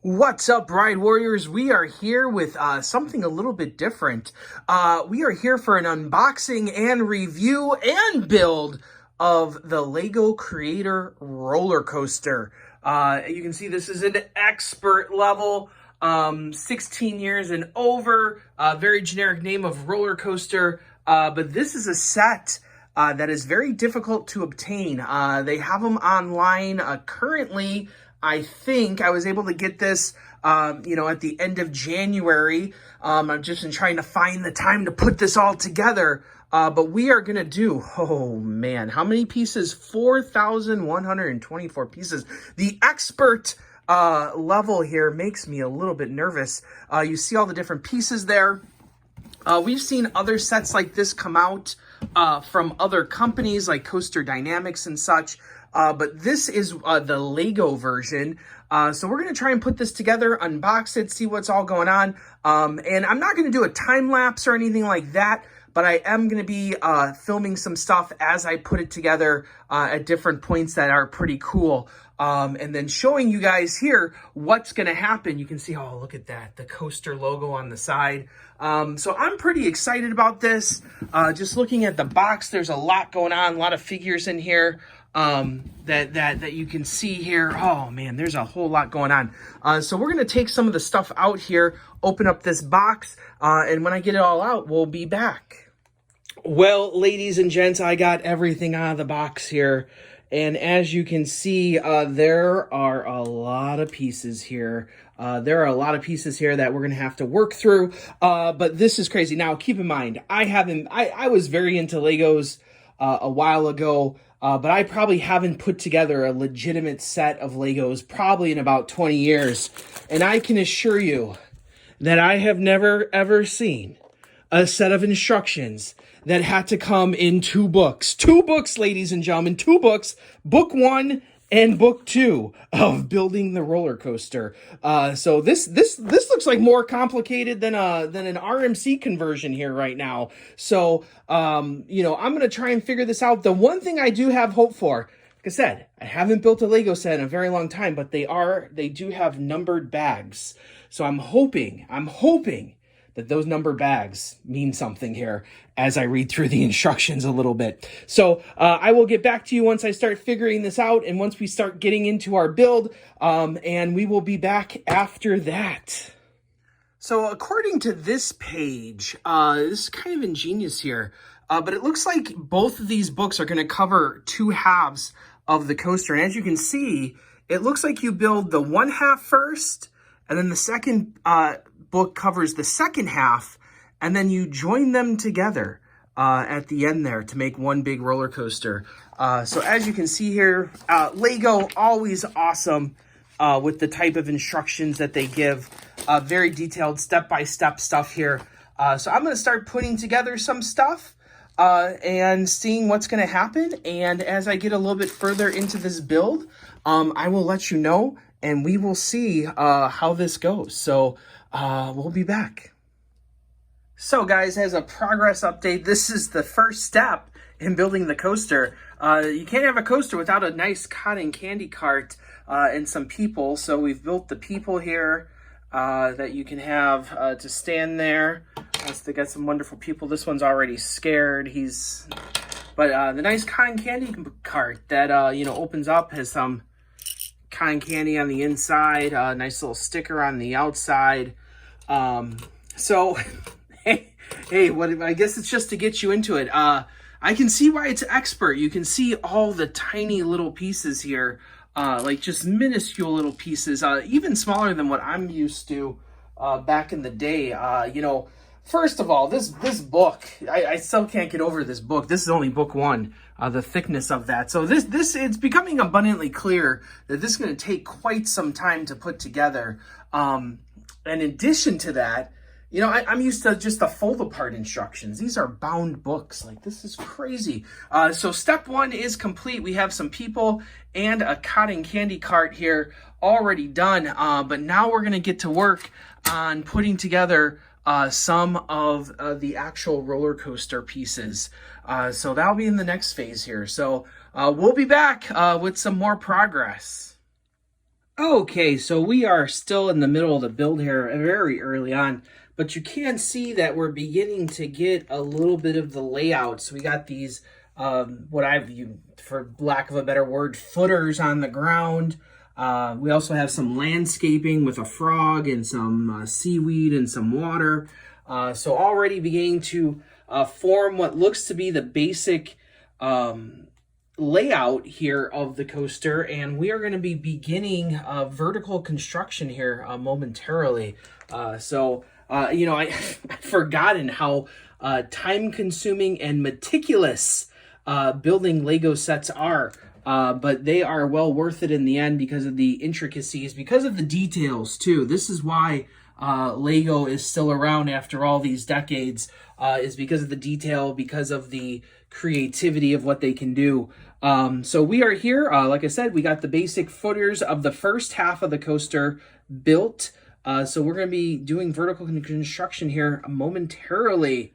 What's up, Ride Warriors? We are here with something a little bit different. We are here for an unboxing and review and build of the Lego Creator roller coaster. You can see this is an expert level, 16 years and over, very generic name of roller coaster, but this is a set that is very difficult to obtain. They have them online currently. I think I was able to get this, at the end of January. I've just been trying to find the time to put this all together. But we are going to do, oh man, how many pieces? 4,124 pieces. The expert level here makes me a little bit nervous. You see all the different pieces there. We've seen other sets like this come out from other companies like Coaster Dynamics and such. But this is the Lego version. So we're going to try and put this together, unbox it, see what's all going on. And I'm not going to do a time lapse or anything like that, but I am going to be filming some stuff as I put it together at different points that are pretty cool. And then showing you guys here what's going to happen. You can see, oh, look at that, the coaster logo on the side. So I'm pretty excited about this. Just looking at the box, there's a lot going on, a lot of figures in here. That you can see here. Oh man, there's a whole lot going on. So we're going to take some of the stuff out here, open up this box, and when I get it all out, we'll be back. Well, ladies and gents, I got everything out of the box here. And as you can see, there are a lot of pieces here. There are a lot of pieces here that we're going to have to work through. But this is crazy. Now, keep in mind, I was very into Legos a while ago. But I probably haven't put together a legitimate set of Legos probably in about 20 years. And I can assure you that I have never, ever seen a set of instructions that had to come in two books. Two books, ladies and gentlemen, two books. Book 1 and book 2 of building the roller coaster. So this looks like more complicated than an RMC conversion here right now. So I'm gonna try and figure this out. The one thing I do have hope for, like I said, I haven't built a Lego set in a very long time, but they do have numbered bags. So I'm hoping that those number bags mean something here as I read through the instructions a little bit. So I will get back to you once I start figuring this out and once we start getting into our build, and we will be back after that. So according to this page, this is kind of ingenious here, but it looks like both of these books are going to cover two halves of the coaster. And as you can see, it looks like you build the one half first, and then the second book covers the second half, and then you join them together at the end there to make one big roller coaster. So as you can see here, Lego always awesome with the type of instructions that they give. Very detailed step-by-step stuff here. So I'm going to start putting together some stuff and seeing what's going to happen. And as I get a little bit further into this build, I will let you know, and we will see how this goes. So we'll be back. So guys, as a progress update, this is the first step in building the coaster. You can't have a coaster without a nice cotton candy cart and some people. So we've built the people here that you can have to stand there. They got some wonderful people. This one's already scared. But the nice cotton candy cart that opens up has some cotton candy on the inside, nice little sticker on the outside. So hey, what I guess it's just to get you into it. I can see why it's expert. You can see all the tiny little pieces here, like just minuscule little pieces, even smaller than what I'm used to back in the day. First of all, this book, I still can't get over this book. This is only book 1, the thickness of that. So it's becoming abundantly clear that this is going to take quite some time to put together. And in addition to that, I'm used to just the fold apart instructions. These are bound books. Like, this is crazy. So step 1 is complete. We have some people and a cotton candy cart here already done. But now we're going to get to work on putting together some of the actual roller coaster pieces. So that'll be in the next phase here. So we'll be back with some more progress. Okay, so we are still in the middle of the build here, very early on, but you can see that we're beginning to get a little bit of the layout. So we got these, what I've, for lack of a better word, footers on the ground. We also have some landscaping with a frog and some seaweed and some water. So already beginning to form what looks to be the basic layout here of the coaster, and we are going to be beginning vertical construction here momentarily. I've forgotten how time-consuming and meticulous building Lego sets are, but they are well worth it in the end because of the intricacies, because of the details too. This is why Lego is still around after all these decades, is because of the detail, because of the creativity of what they can do. So we are here, like I said, we got the basic footers of the first half of the coaster built. So we're going to be doing vertical construction here momentarily.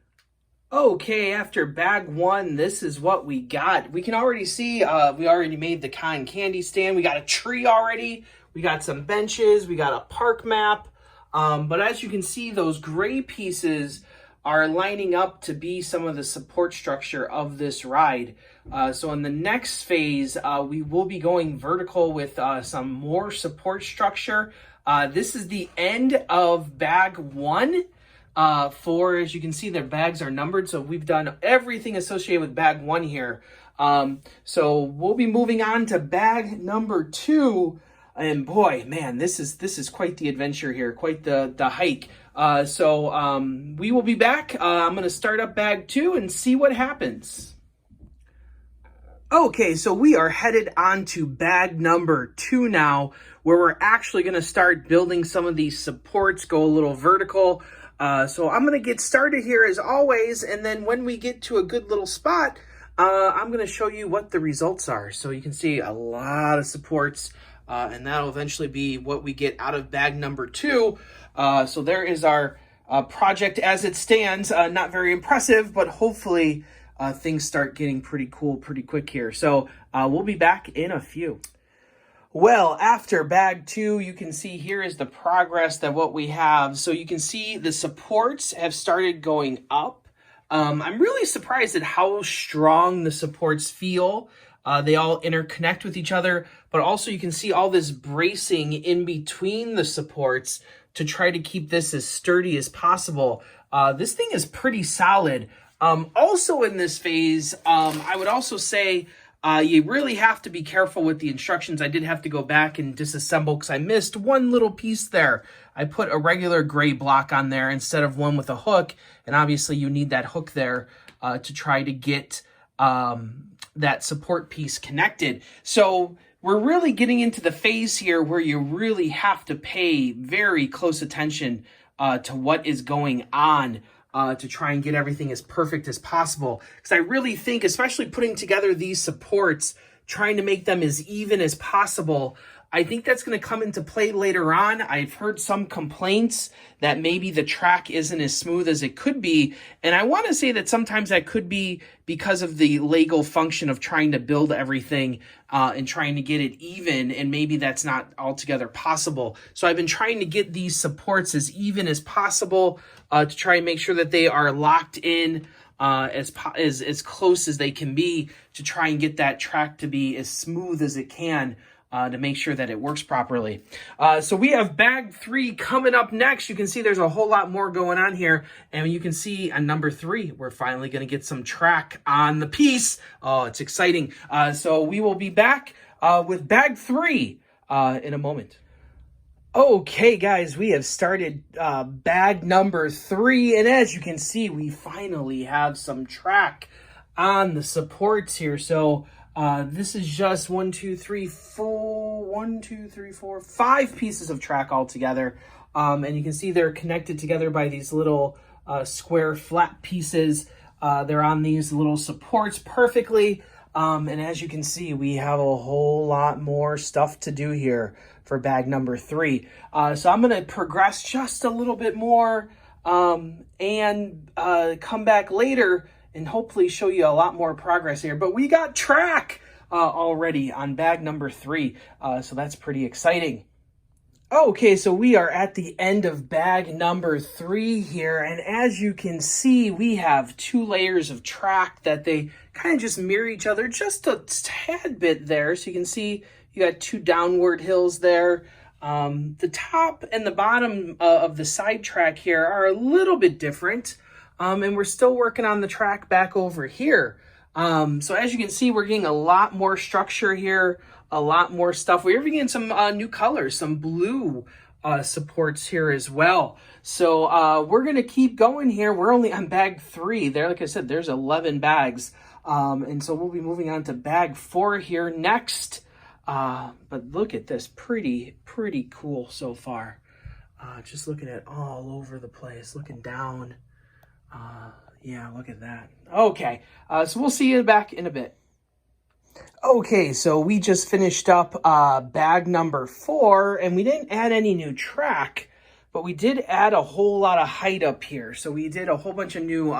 Okay, after bag one, this is what we got. We can already see, we already made the cotton candy stand. We got a tree already. We got some benches. We got a park map. But as you can see, those gray pieces are lining up to be some of the support structure of this ride. So in the next phase, we will be going vertical with some more support structure. This is the end of bag one. As you can see, their bags are numbered, so we've done everything associated with bag one here. So we'll be moving on to bag number two. And boy, man, this is quite the adventure here, quite the hike. We will be back. I'm going to start up bag two and see what happens. Okay, so we are headed on to bag number two now, where we're actually going to start building some of these supports, go a little vertical. So I'm going to get started here as always, and then when we get to a good little spot, I'm going to show you what the results are. So you can see a lot of supports, and that'll eventually be what we get out of bag number two. So there is our project as it stands. Not very impressive, but hopefully things start getting pretty cool pretty quick here. So we'll be back in a few. Well, after bag two, you can see here is the progress that what we have. So you can see the supports have started going up. I'm really surprised at how strong the supports feel. They all interconnect with each other, but also you can see all this bracing in between the supports to try to keep this as sturdy as possible. This thing is pretty solid. Also in this phase, I would also say you really have to be careful with the instructions. I did have to go back and disassemble because I missed one little piece there. I put a regular gray block on there instead of one with a hook, and obviously you need that hook there to try to get that support piece connected. So we're really getting into the phase here where you really have to pay very close attention to what is going on to try and get everything as perfect as possible. Because I really think, especially putting together these supports, trying to make them as even as possible, I think that's going to come into play later on. I've heard some complaints that maybe the track isn't as smooth as it could be. And I want to say that sometimes that could be because of the Lego function of trying to build everything and trying to get it even. And maybe that's not altogether possible. So I've been trying to get these supports as even as possible to try and make sure that they are locked in as close as they can be to try and get that track to be as smooth as it can. To make sure that it works properly. So we have bag three coming up next. You can see there's a whole lot more going on here. And you can see on number three, we're finally going to get some track on the piece. Oh, it's exciting. So we will be back with bag three in a moment. Okay, guys, we have started bag number three. And as you can see, we finally have some track on the supports here. So this is just 5 pieces of track altogether. And you can see they're connected together by these little square flat pieces. They're on these little supports perfectly. And as you can see, we have a whole lot more stuff to do here for bag number three. So I'm going to progress just a little bit more and come back later and hopefully show you a lot more progress here. But we got track already on bag number three, so that's pretty exciting. Okay, so we are at the end of bag number 3 here, and as you can see, we have 2 layers of track that they kind of just mirror each other just a tad bit there. So you can see you got 2 downward hills there. The top and the bottom of the side track here are a little bit different, and we're still working on the track back over here. So as you can see, we're getting a lot more structure here, a lot more stuff. We're even getting some new colors, some blue supports here as well. So we're going to keep going here. We're only on bag 3 there. Like I said, there's 11 bags. And so we'll be moving on to bag 4 here next. But look at this, pretty cool so far. Just looking at all over the place, looking down. Yeah, look at that. Okay, so we'll see you back in a bit. Okay, so we just finished up bag number 4, and we didn't add any new track, but we did add a whole lot of height up here. So we did a whole bunch of new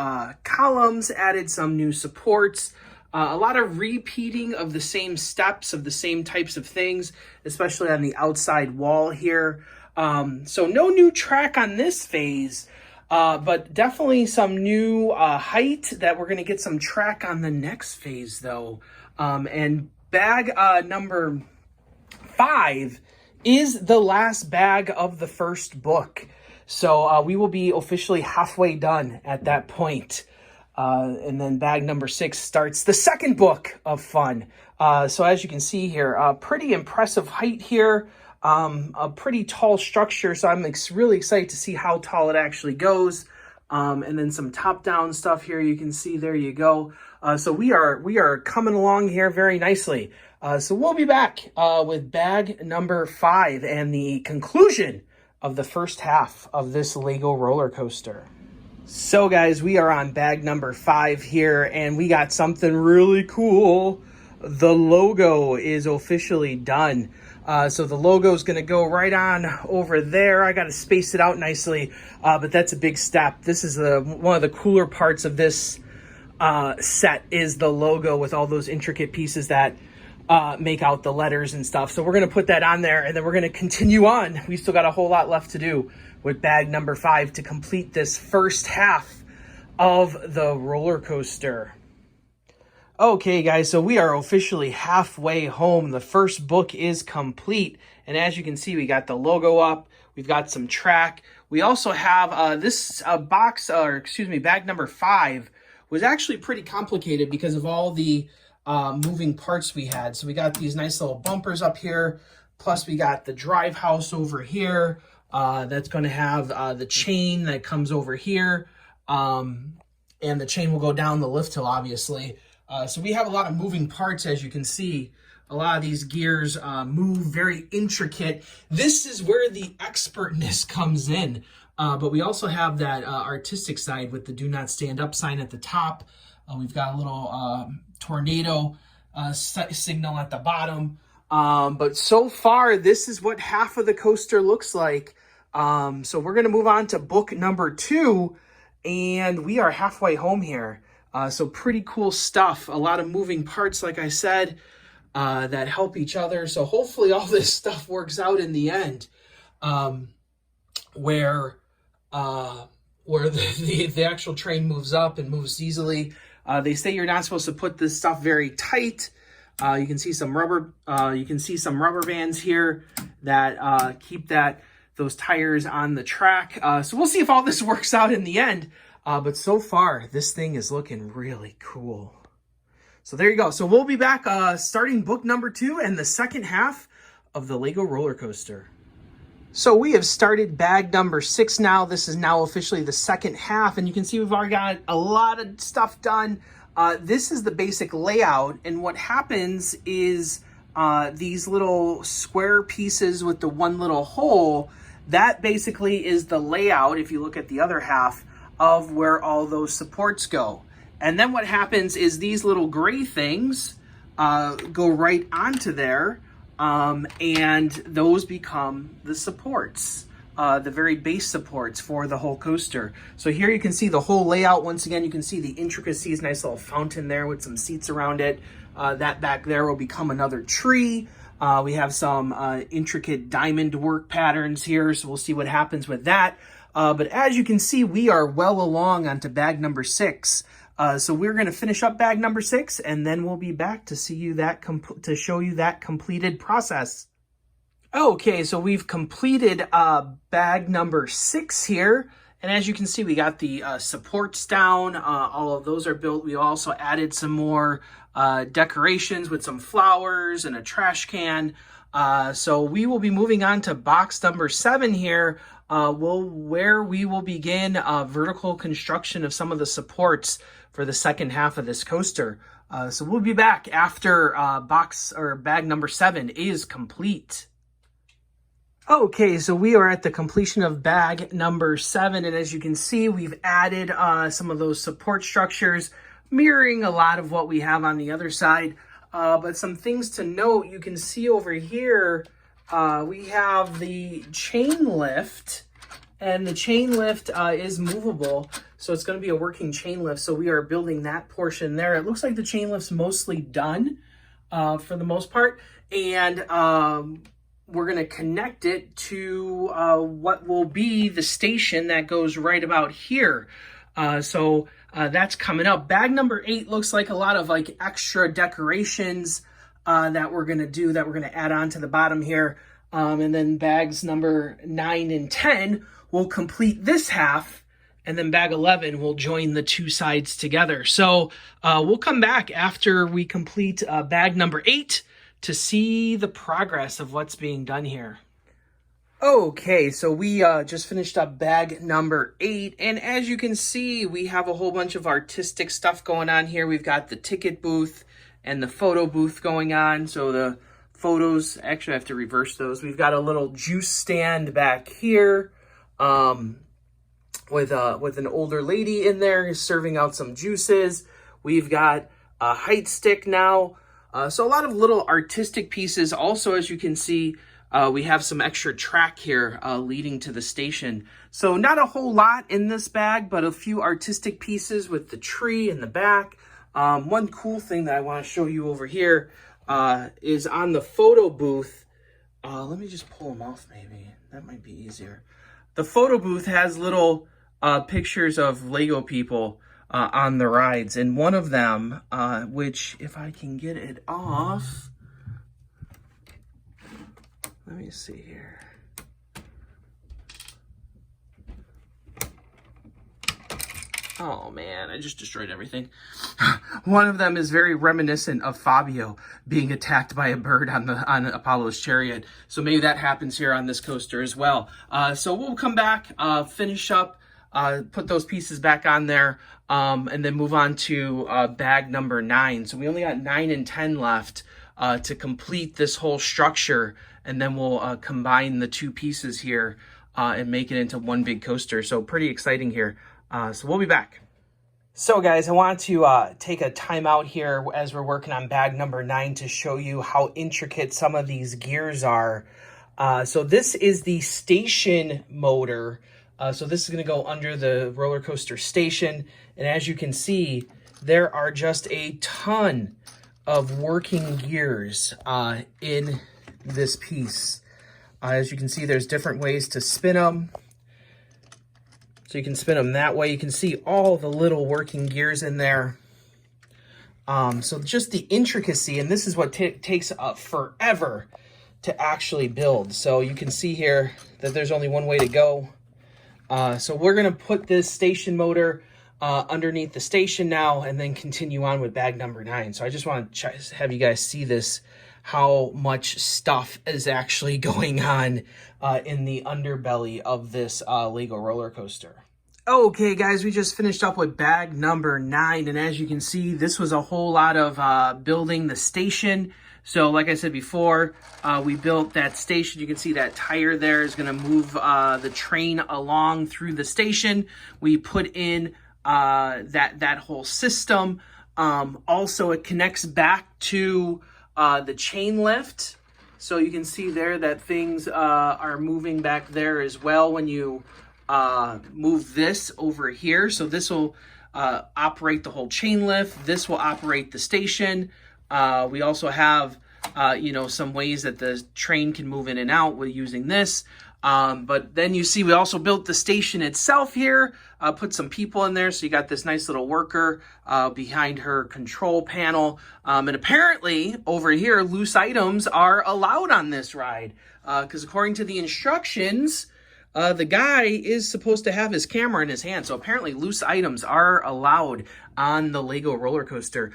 columns, added some new supports, a lot of repeating of the same steps, of the same types of things, especially on the outside wall here. So no new track on this phase, but definitely some new height that we're going to get some track on the next phase, though. And bag number 5 is the last bag of the first book. So we will be officially halfway done at that point. And then bag number 6 starts the second book of fun. So as you can see here, pretty impressive height here. A pretty tall structure, so I'm really excited to see how tall it actually goes. And then some top-down stuff here you can see. There you go. So we are coming along here very nicely. So we'll be back with bag number 5 and the conclusion of the first half of this Lego roller coaster. So guys, we are on bag number 5 here, and we got something really cool. The logo is officially done. So the logo is going to go right on over there. I got to space it out nicely, but that's a big step. This is one of the cooler parts of this set is the logo with all those intricate pieces that make out the letters and stuff. So we're going to put that on there, and then we're going to continue on. We still got a whole lot left to do with bag number 5 to complete this first half of the roller coaster. Okay, guys, so we are officially halfway home. The first book is complete. And as you can see, we got the logo up. We've got some track. We also have this bag number 5 was actually pretty complicated because of all the moving parts we had. So we got these nice little bumpers up here. Plus, we got the drive house over here. That's going to have the chain that comes over here. And the chain will go down the lift hill, obviously. So we have a lot of moving parts, as you can see. A lot of these gears move, very intricate. This is where the expertness comes in. But we also have that artistic side with the do not stand up sign at the top. We've got a little tornado signal at the bottom. But so far, this is what half of the coaster looks like. So we're going to move on to book number 2. And we are halfway home here. So pretty cool stuff. A lot of moving parts, like I said, that help each other. So hopefully all this stuff works out in the end, where the actual train moves up and moves easily. They say you're not supposed to put this stuff very tight. You can see some rubber. You can see some rubber bands here that keep those tires on the track. So we'll see if all this works out in the end. But so far, this thing is looking really cool. So there you go. So we'll be back starting book number 2 and the second half of the Lego roller coaster. So we have started bag number 6 now. This is now officially the second half, and you can see we've already got a lot of stuff done. This is the basic layout, and what happens is these little square pieces with the one little hole, that basically is the layout, if you look at the other half, of where all those supports go. And then what happens is these little gray things go right onto there, and those become the supports, the very base supports for the whole coaster. So here you can see the whole layout. Once again, you can see the intricacies, nice little fountain there with some seats around it. That back there will become another tree. We have some intricate diamond work patterns here, so we'll see what happens with that. But as you can see, we are well along onto bag number 6. So we're going to finish up bag number 6, and then we'll be back to see you to show you that completed process. Okay, so we've completed bag number 6 here. And as you can see, we got the supports down. All of those are built. We also added some more decorations with some flowers and a trash can. So we will be moving on to box number 7 here, where we will begin vertical construction of some of the supports for the second half of this coaster. So we'll be back after bag number 7 is complete. Okay, so we are at the completion of bag number 7, and as you can see, we've added some of those support structures, mirroring a lot of what we have on the other side. But some things to note, you can see over here, we have the chain lift, and the chain lift is movable, so it's going to be a working chain lift, so we are building that portion there. It looks like the chain lift's mostly done for the most part, and we're going to connect it to what will be the station that goes right about here. So that's coming up. Bag number 8 looks like a lot of like extra decorations that we're going to add on to the bottom here. And then bags number 9 and 10 will complete this half. And then bag 11 will join the two sides together. So we'll come back after we complete bag number 8 to see the progress of what's being done here. Okay, so we just finished up bag number 8, and as you can see, we have a whole bunch of artistic stuff going on here. We've got the ticket booth and the photo booth going on, so the photos, actually I have to reverse those. We've got a little juice stand back here with an older lady in there serving out some juices. We've got a height stick now. So a lot of little artistic pieces. Also, as you can see, we have some extra track here leading to the station. So not a whole lot in this bag, but a few artistic pieces with the tree in the back. One cool thing that I want to show you over here is on the photo booth. Let me just pull them off maybe. That might be easier. The photo booth has little pictures of Lego people on the rides, and one of them, which if I can get it off, let me see here. Oh man, I just destroyed everything. One of them is very reminiscent of Fabio being attacked by a bird on Apollo's chariot. So maybe that happens here on this coaster as well. So we'll come back, finish up, put those pieces back on there, and then move on to bag number 9. So we only got 9 and 10 left to complete this whole structure, and then we'll combine the two pieces here and make it into one big coaster. So pretty exciting here. So we'll be back. So guys, I want to take a time out here as we're working on bag number 9 to show you how intricate some of these gears are. So this is the station motor. So this is going to go under the roller coaster station. And as you can see, there are just a ton of working gears in this piece. As you can see, there's different ways to spin them. So you can spin them that way. You can see all the little working gears in there. So just the intricacy, and this is what takes forever to actually build. So you can see here that there's only one way to go. So we're going to put this station motor underneath the station now and then continue on with bag number 9. So I just want to have you guys see this, how much stuff is actually going on in the underbelly of this Lego roller coaster. Okay, guys, we just finished up with bag number 9, and as you can see, this was a whole lot of building the station. So like I said before, we built that station. You can see that tire there is going to move the train along through the station. We put in that whole system. Also, it connects back to the chain lift. So you can see there that things are moving back there as well when you move this over here. So this will operate the whole chain lift. This will operate the station. We also have you know, some ways that the train can move in and out with using this. But then you see we also built the station itself here, put some people in there. So you got this nice little worker behind her control panel. And apparently over here, loose items are allowed on this ride. Because according to the instructions, the guy is supposed to have his camera in his hand. So apparently loose items are allowed on the Lego roller coaster.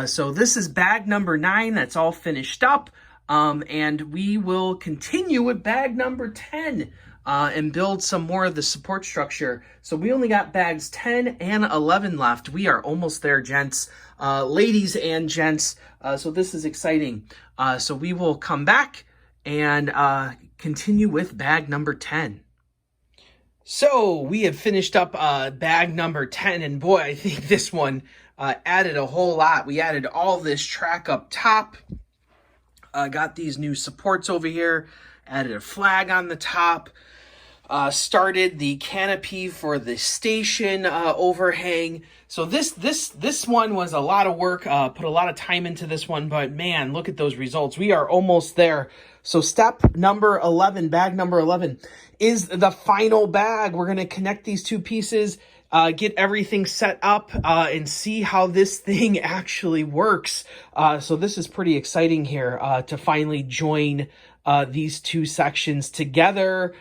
So this is bag number 9. That's all finished up. And we will continue with bag number 10 and build some more of the support structure. So we only got bags 10 and 11 left. We are almost there, gents, ladies and gents. So this is exciting. So we will come back and continue with bag number 10. So we have finished up bag number 10, and boy, I think this one added a whole lot. We added all this track up top. Got these new supports over here, added a flag on the top, started the canopy for the station overhang. So this one was a lot of work, put a lot of time into this one, but man, look at those results. We are almost there. So step number 11, bag number 11, is the final bag. We're going to connect these two pieces, get everything set up, and see how this thing actually works. So this is pretty exciting here to finally join these two sections together.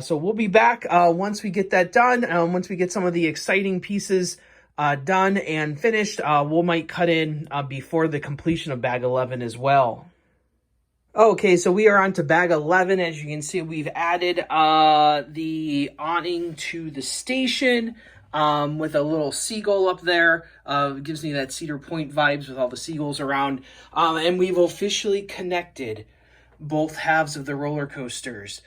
So we'll be back once we get that done. Once we get some of the exciting pieces done and finished, we might cut in before the completion of bag 11 as well. Okay, so we are on to bag 11. As you can see, we've added the awning to the station with a little seagull up there. It gives me that Cedar Point vibes with all the seagulls around. And we've officially connected both halves of the roller coasters.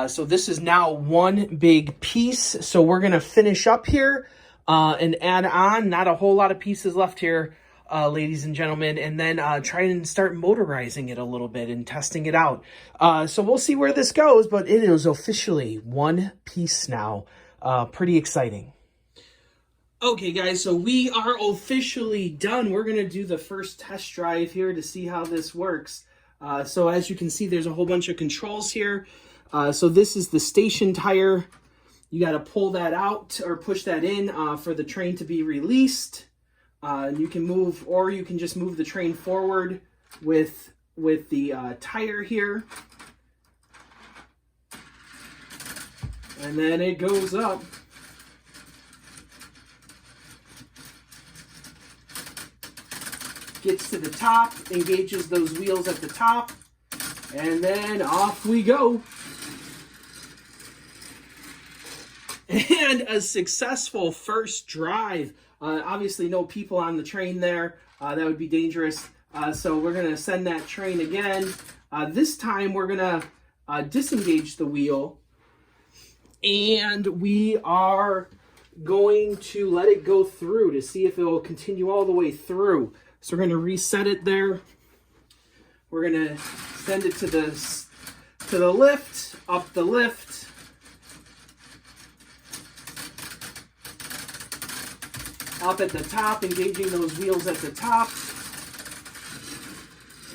So this is now one big piece. So we're going to finish up here and add on. Not a whole lot of pieces left here, ladies and gentlemen, and then try and start motorizing it a little bit and testing it out. So we'll see where this goes, but it is officially one piece now. Pretty exciting. Okay, guys, so we are officially done. We're going to do the first test drive here to see how this works. So as you can see, there's a whole bunch of controls here. So this is the station tire. You got to pull that out or push that in for the train to be released. You can move, or you can just move the train forward with the tire here. And then it goes up. Gets to the top, engages those wheels at the top, and then off we go. And a successful first drive. Obviously no people on the train there. That would be dangerous. So we're going to send that train again. This time we're going to disengage the wheel. And we are going to let it go through to see if it will continue all the way through. So we're going to reset it there. We're going to send it to the lift, up the lift. Up at the top, engaging those wheels at the top.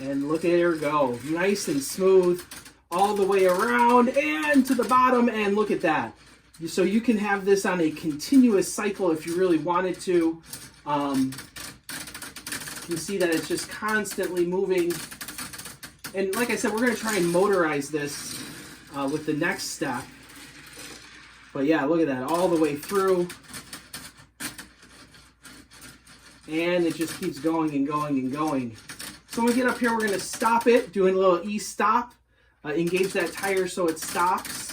And look at her go. Nice and smooth all the way around and to the bottom. And look at that. So you can have this on a continuous cycle if you really wanted to. You see that it's just constantly moving. And like I said, we're going to try and motorize this with the next step. But yeah, look at that, all the way through. And it just keeps going and going and going. So when we get up here, we're going to stop it, doing a little E-stop. Engage that tire so it stops.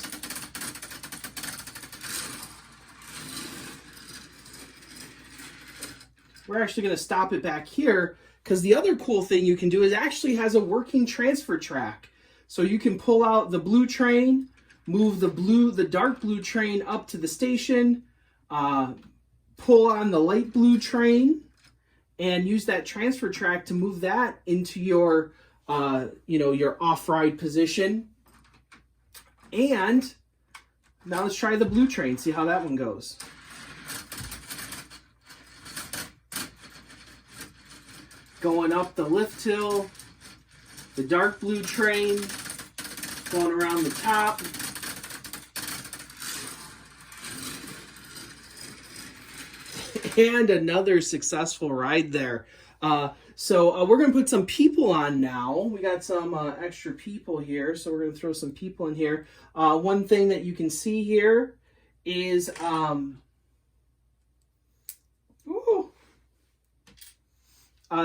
We're actually going to stop it back here because the other cool thing you can do is it actually has a working transfer track. So you can pull out the blue train, move the dark blue train up to the station, pull on the light blue train, and use that transfer track to move that into your, your off-ride position. And now let's try the blue train, see how that one goes. Going up the lift hill, The dark blue train going around the top. And another successful ride there. So we're going to put some people on now. We got some extra people here, so we're going to throw some people in here. One thing that you can see here is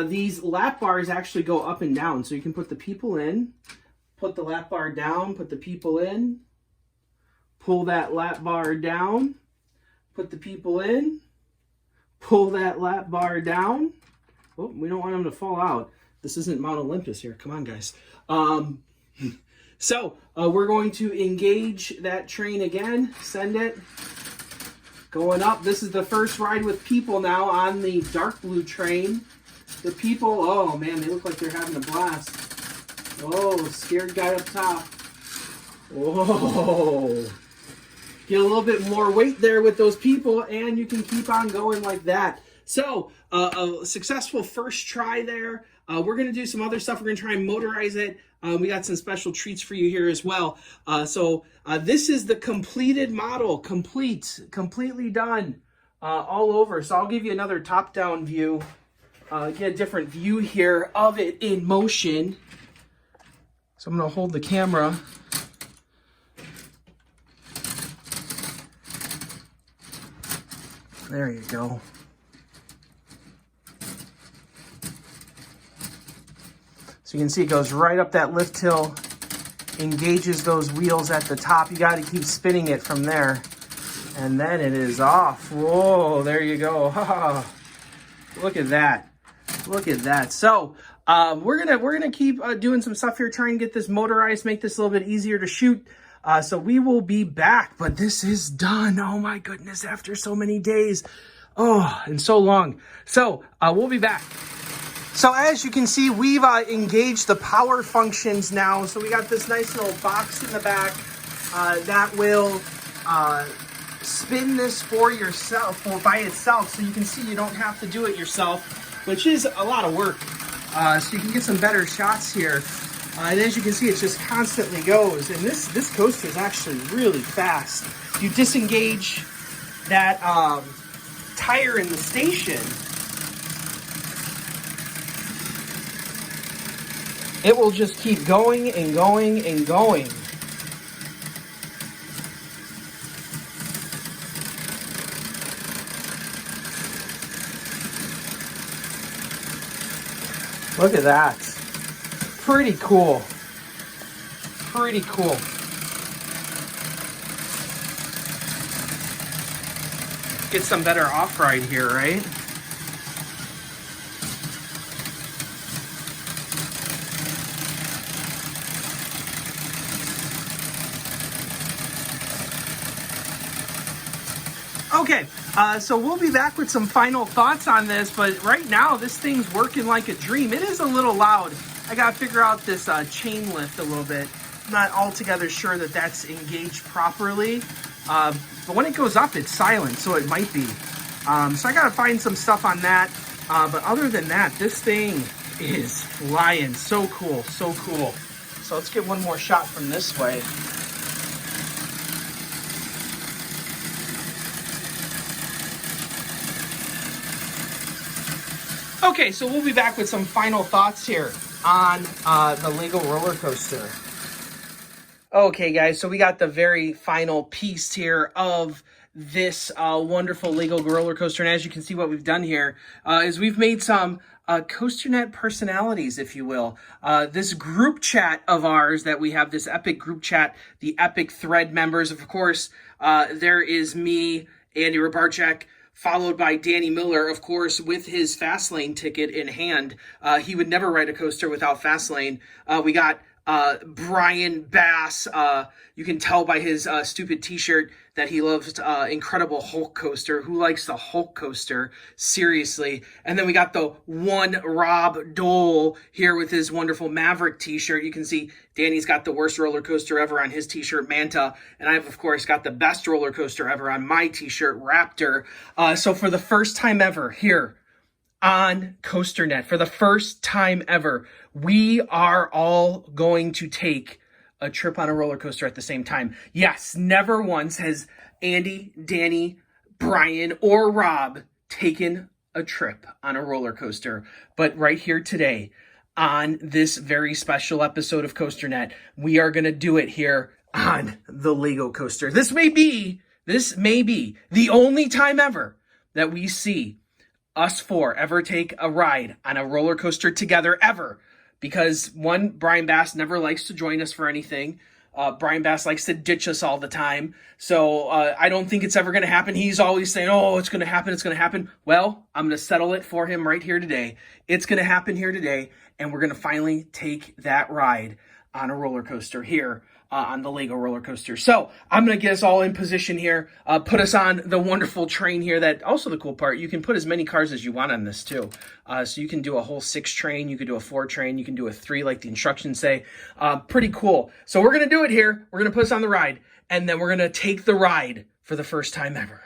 these lap bars actually go up and down. So you can put the people in, put the lap bar down, put the people in, pull that lap bar down, put the people in, pull that lap bar down. Oh, we don't want them to fall out. This isn't Mount Olympus here. Come on, guys. So we're going to engage that train again. Send it. Going up. This is the first ride with people now on the dark blue train. The people, oh man, they look like they're having a blast. Oh, scared guy up top. Whoa. Get a little bit more weight there with those people, and you can keep on going like that. So, a successful first try there. We're going to do some other stuff. We're going to try and motorize it. We got some special treats for you here as well. So, this is the completed model. Completely done all over. So, I'll give you another top-down view. Get a different view here of it in motion. So, I'm going to hold the camera. There you go. So you can see it goes right up that lift hill, engages those wheels at the top. You got to keep spinning it from there. And then it is off. Whoa, there you go. Look at that. Look at that. So we're gonna keep doing some stuff here, try and get this motorized, make this a little bit easier to shoot. So we will be back, but this is done. Oh my goodness, after so many days. Oh, and so long. So we'll be back. So as you can see, we've engaged the power functions now. So we got this nice little box in the back that will spin this for yourself or by itself. So you can see you don't have to do it yourself, which is a lot of work. So you can get some better shots here. And as you can see, it just constantly goes. And this coaster is actually really fast. You disengage that tire in the station, it will just keep going and going and going. Look at that. Pretty cool. Pretty cool. Get some better off-ride here, right? Okay, so we'll be back with some final thoughts on this, but right now this thing's working like a dream. It is a little loud. I gotta figure out this chain lift a little bit. I'm not altogether sure that that's engaged properly, but when it goes up, it's silent, so it might be. So I gotta find some stuff on that, but other than that, this thing is flying. So cool, so cool. So let's get one more shot from this way. Okay, so we'll be back with some final thoughts here on the Lego roller coaster. Okay, guys, so we got the very final piece here of this wonderful Lego roller coaster. And as you can see, what we've done here is we've made some COASTER-net personalities, if you will. This group chat of ours that we have, this epic group chat, the epic thread members. Of course, there is me, Andy Rabarchak, followed by Danny Miller, of course, with his Fastlane ticket in hand. He would never ride a coaster without Fastlane. We got Brian Bass. You can tell by his stupid t-shirt that he loves Incredible Hulk coaster. Who likes the Hulk coaster? Seriously. And then we got the one Rob Dole here with his wonderful Maverick t-shirt. You can see Danny's got the worst roller coaster ever on his t-shirt, Manta. And I've, of course, got the best roller coaster ever on my t-shirt, Raptor. So for the first time ever here on COASTER-net. For the first time ever, we are all going to take a trip on a roller coaster at the same time. Yes, never once has Andy, Danny, Brian, or Rob taken a trip on a roller coaster. But right here today, on this very special episode of COASTER-net, we are going to do it here on the Lego coaster. This may be the only time ever that we see us four ever take a ride on a roller coaster together ever. Because one, Brian Bass never likes to join us for anything. Brian Bass likes to ditch us all the time. So I don't think it's ever going to happen. He's always saying, oh, it's going to happen. It's going to happen. Well, I'm going to settle it for him right here today. It's going to happen here today. And we're going to finally take that ride on a roller coaster here on the Lego roller coaster. So I'm going to get us all in position here, put us on the wonderful train here. That also the cool part, you can put as many cars as you want on this too. So you can do a whole 6 train, you could do a 4 train, you can do a 3 like the instructions say. Pretty cool. So we're going to do it here. We're going to put us on the ride, and then we're going to take the ride for the first time ever.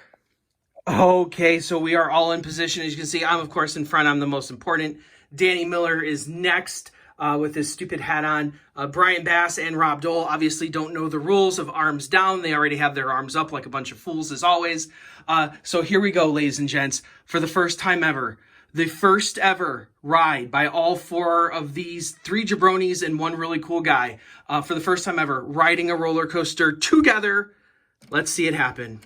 Okay, so we are all in position. As you can see, I'm of course in front. I'm the most important. Danny Miller is next. With his stupid hat on. Brian Bass and Rob Dole obviously don't know the rules of arms down. They already have their arms up like a bunch of fools as always. So here we go, ladies and gents. For the first time ever, the first ever ride by all 4 of these 3 jabronis and 1 really cool guy. For the first time ever, riding a roller coaster together. Let's see it happen.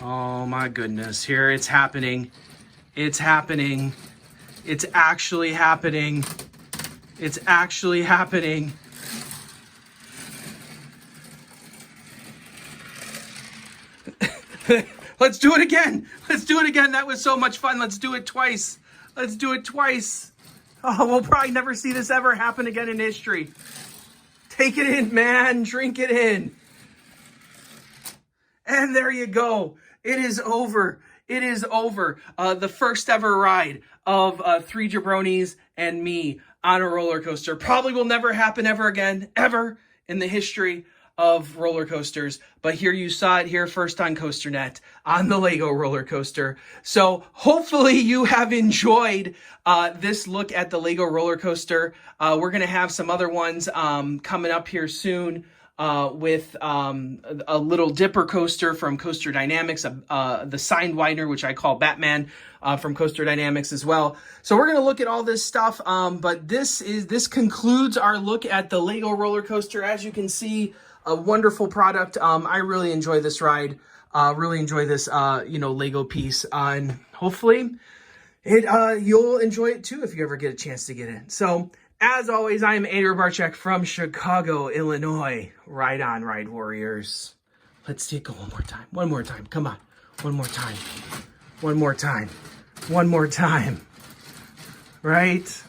Oh my goodness, here it's happening. It's happening. It's actually happening. It's actually happening. Let's do it again. Let's do it again. That was so much fun. Let's do it twice. Let's do it twice. Oh, we'll probably never see this ever happen again in history. Take it in, man. Drink it in. And there you go. It is over. It is over. The first ever ride of 3 jabronis and me on a roller coaster. Probably will never happen ever again, ever in the history of roller coasters. But here you saw it here first on COASTER-net on the Lego roller coaster. So hopefully you have enjoyed this look at the Lego roller coaster. We're going to have some other ones coming up here soon. With a little dipper coaster from Coaster Dynamics, the signed widener, which I call Batman, from Coaster Dynamics as well. So we're going to look at all this stuff, but this concludes our look at the Lego roller coaster. As you can see, a wonderful product. I really enjoy this ride. Really enjoy this, Lego piece, and hopefully you'll enjoy it too if you ever get a chance to get in. So, as always, I am Andrew Barczyk from Chicago, Illinois. Ride on, Ride Warriors. Let's take it one more time. One more time. Come on. One more time. One more time. One more time. Right?